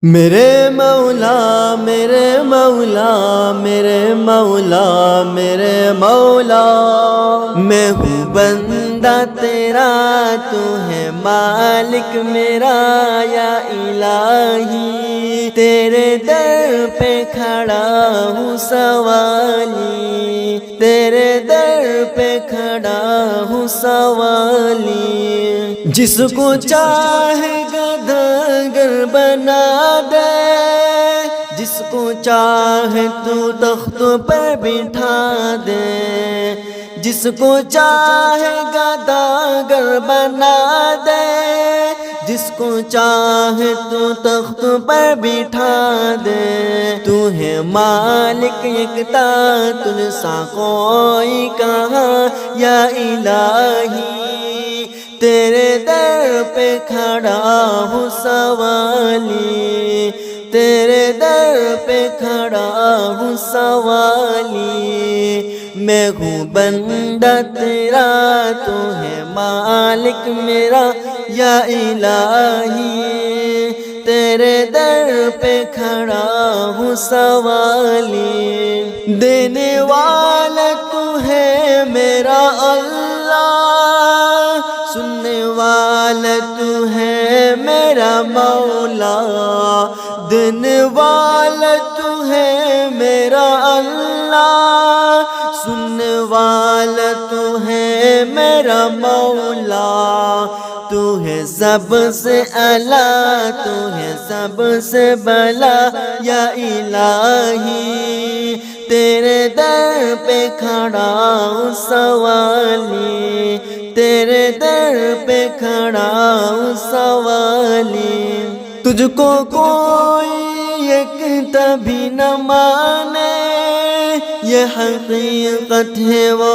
میرے مولا میرے مولا میرے مولا میرے مولا، میں ہوں بندہ تیرا، تو ہے مالک میرا یا الہی، تیرے در پہ کھڑا ہوں سوالی، تیرے در پہ کھڑا ہوں سوالی، جس کو چاہے گداگر بنا دے، جس کو چاہے تو تخت پر بٹھا دے، جس کو چاہے گداگر بنا دے، جس کو چاہے تو تخت پر بٹھا دے، تو ہے مالک یکتا، تجھ سا کوئی کہاں یا الہی، تیرے در پہ کھڑا ہوں سوالی، تیرے در پہ کھڑا ہوں سوالی، میں ہوں بندہ تیرا، تو ہے مالک میرا یا الہی، تیرے در پہ کھڑا ہوں سوالی، دینے والا تو ہے میرا اللہ، سننے والا تو ہے میرا مولا، دینے والا تو ہے میرا اللہ، سننے والا تو ہے میرا مولا، تو ہے سب سے اعلیٰ، تو ہے سب سے بلا یا الہی، تیرے در پہ کھڑا ہوں سوالی، تیرے در پہ کھڑا ہوں سوالی، تجھ کو کوئی ایک بھی نہ مانے، یہ حقیقت ہے وہ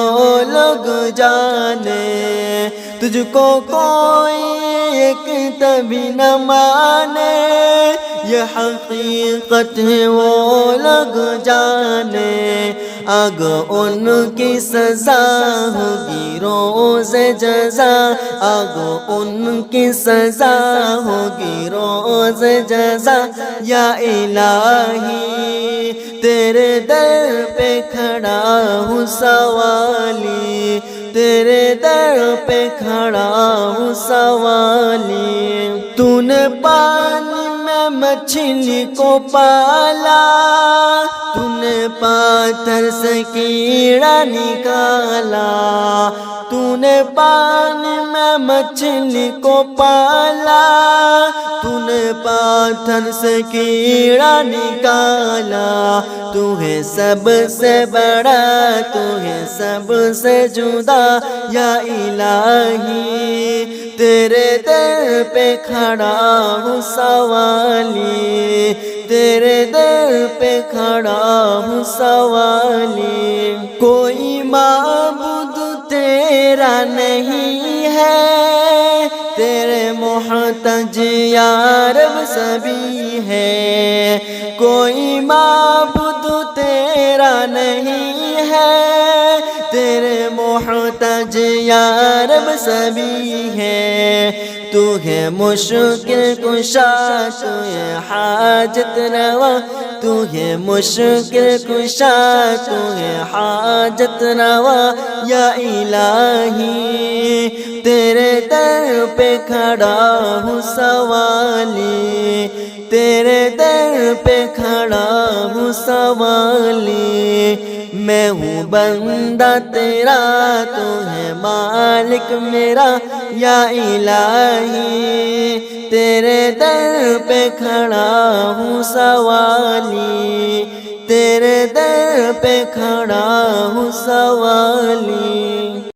لوگ جانے، تجھ کو کوئی ایک بھی نہ مانے، یہ حقیقت ہے وہ لوگ جانے، آگ ان کی سزا ہوگی روز جزا، آگ ان کی سزا ہوگی روز جزا یا الہی، تیرے در پہ کھڑا ہوں سوالی، تیرے در پہ کھڑا ہوں سوالی، تو نے پانی میں مچھلی کو پالا، تو نے پاتھر سے کیڑا نکالا، تو نے پانی میں مچھلی کو پالا، تو نے پاتھر سے کیڑا نکالا، تو ہے سب سے بڑا، تو ہے سب سے جدا یا الہی، تیرے در پہ کھڑا ہوں سوالی، تیرے در پہ کھڑا ہوں سوالی، کوئی معبود تیرا نہیں ہے، تیرے محتاج یا رب سبھی ہے، کوئی معبود تیرا نہیں ہے، تیرے محتاج یا رب سبھی ہے، تو ہے مشکل کشا، تو ہے حاجت روا، تو ہے مشکل کشا، تو ہے حاجت روا یا الہی، تیرے در پہ کھڑا ہوں سوالی، تیرے در پہ کھڑا ہوں سوالی، میں ہوں بندہ تیرا، تو ہے مالک میرا یا الہی، تیرے در پہ کھڑا ہوں سوالی، تیرے در پہ کھڑا ہوں سوالی۔